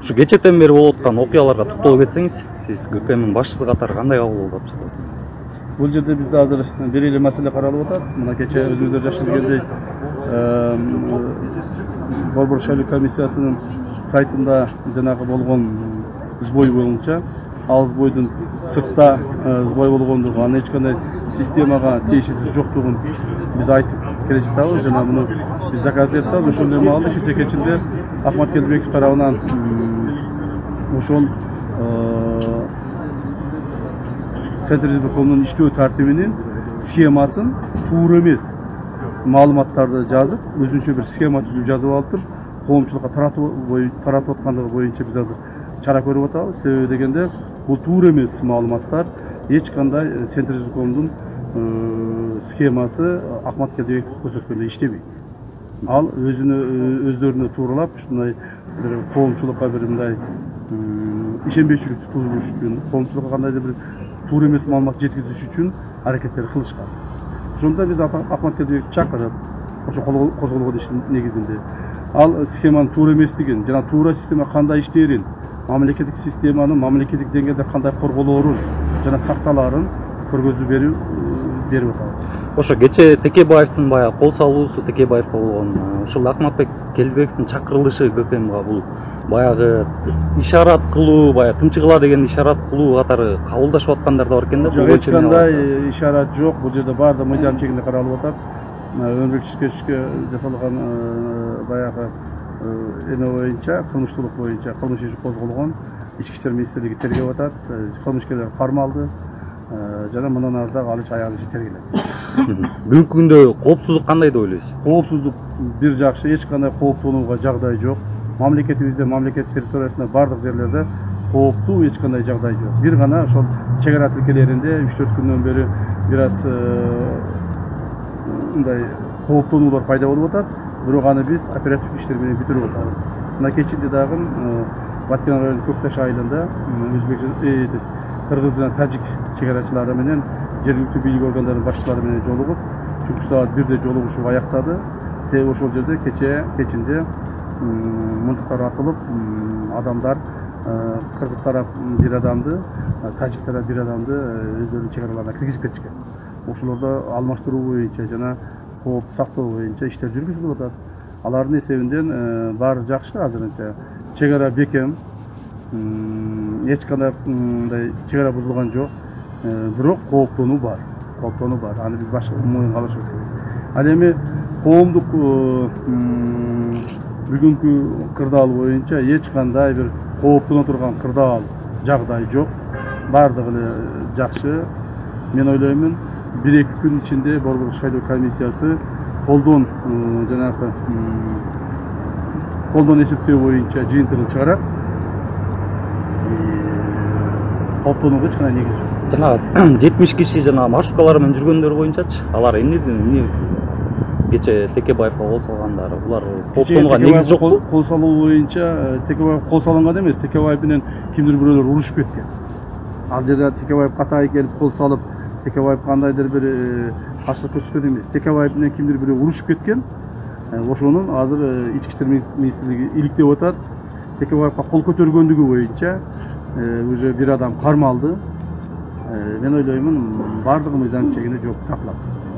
Ушу кечеден бери болуп аткан окуяларга токтолуп кетсеңиз, сиз ГКМдин башчысы катары кандай кабыл алып жатасыз? Бул жерде бизде азыр бир эле маселе каралып атат. Мына кече өзүңүздөр жакшы билгендей, Борбор шайлоо комиссиясынын сайтында жанагы болгон сбой боюнча, ал сбойдун сыртта сбой болгондугу, анын эч кандай системага тиешеси жоктугун биз айтып келе жатабыз. Жана муну биз заказ этип, ошондой маалда кечинде Ахмат Келбеков тарабынан ошол Центризбекомдун иштөө тартибинин схемасын туура эмес маалыматтарды жазып, өзүнчө бир схема түзүп жазып алып, коомчулукка таратып аткандыгы боюнча биз азыр чара көрүп атабыз. Себеби дегенде, бул туура эмес маалыматтар, эч кандай Центризбекомдун схемасы Ахмат Келбеков көрсөткөндөй иштебейт. Ал өздөрүнө тууралап, ушундай коомчулукка бир мындай ишенбейчүлүктү туудуруш үчүн, коомчулукка кандайдыр бир туура эмес маалымат жеткизиш үчүн аракеттер кылышкан. Ошондо биз Ахмат Келбековду чакырып, ошо козголгон иштин негизинде ал схеманын туура эместигин жана туура система кандай иштээрин, мамлекеттик системанын мамлекеттик деңгээлде кандай корголоорун жана сакталаарын көргөзүү берип атабыз. Ошо кече Текебаевдин баягы кол салуусу, Текебаевга болгон ошол Ахматбек Келбековдун чакырылышы ГКМга бул баягы ишарат кылуу, баягы тынчыгыла деген ишарат кылуу катары кабылдашып аткандар да бар экен да. Жок, эч кандай ишарат жок. Бул жерде баардыгы мыйзам чегинде каралып атат. Өмүрбек Чүкечке жасалган баягы эме боюнча, кылмыштуулук боюнча кылмыш иши козголгон. Ички иштер министрлиги тергеп атат. Кылмышкерлер кармалды. Жана мындан ары дагы ал иш аягы тергелет. Бүгүнкү күндө коопсуздук кандай деп ойлойсуз? Коопсуздук бир жакшы, эч кандай кооптонууга жагдай жок. Мамлекетибизде, мамлекет территориясында бардык жерлерде кооптуу эч кандай жагдай жок. Бир гана ошол чек ара тилкелеринде 3-4 күндөн бери бир аз мындай кооптонуулар пайда болуп атат. Бирок аны биз оперативдик иштер менен бүтүрүп атабыз. Мына кечинде дагы Баткен районунун Көкташ айылында кыргыз жана тажик чек арачылары менен жергиликтүү бийлик органдарынын башчылары менен жолугуп, түнкү саат 1-де жолугушуу аяктады. Себеби ошол жерде кечинде мынтыктар атылып, адамдар кыргыз тарап бир адамды, тажик тарап бир адамды өздөрүнүн чек араларына киргизип кетишкен. Ошолордо алмаштыруу боюнча жана кооп сактоо боюнча иштер жүргүзүлүп атат. Алардын эсебинен баары жакшы азырынча. Чек ара бекем, эч кандай мындай чек ара бузулган жок. Бирок кооптонуу бар. Аны биз башка моюнга алышыбыз керек. Ал эми коомдук бүгүнкү кырдаал боюнча эч кандай бир кооптоно турган кырдаал жагдай жок. Бардыгы эле жакшы. Мен ойлоймун, 1-2 күн ичинде Борбор шайлоо комиссиясы колдон жанагы колдон эсептөө боюнча жыйынтыгын чыгарат. Кооптонууга эч кандай негиз жок. Жанагы 70 киши жана маршруткалар менен жүргөндөр боюнчачы, алар эмне кече Текебаевга кол салгандары, булар кооптонууга негиз жокпу? Кол салуу боюнча Текебаев кол салган эмес, Текебаев менен кимдир бирөөлөр урушуп кеткен. Ал жерде Текебаев катайы келип кол салып, Текебаев кандайдыр бир каршылык көрсөткөн эмес. Текебаев менен кимдир бирөө урушуп кеткен. Ошонун азыр ички иштер министрлиги иликтеп атат. Текебаевга кол көтөргөндүгү боюнча уже бир адам кармалды. Мен ойлоймун, бардыгы мыйзам чегинде жооп тартылат.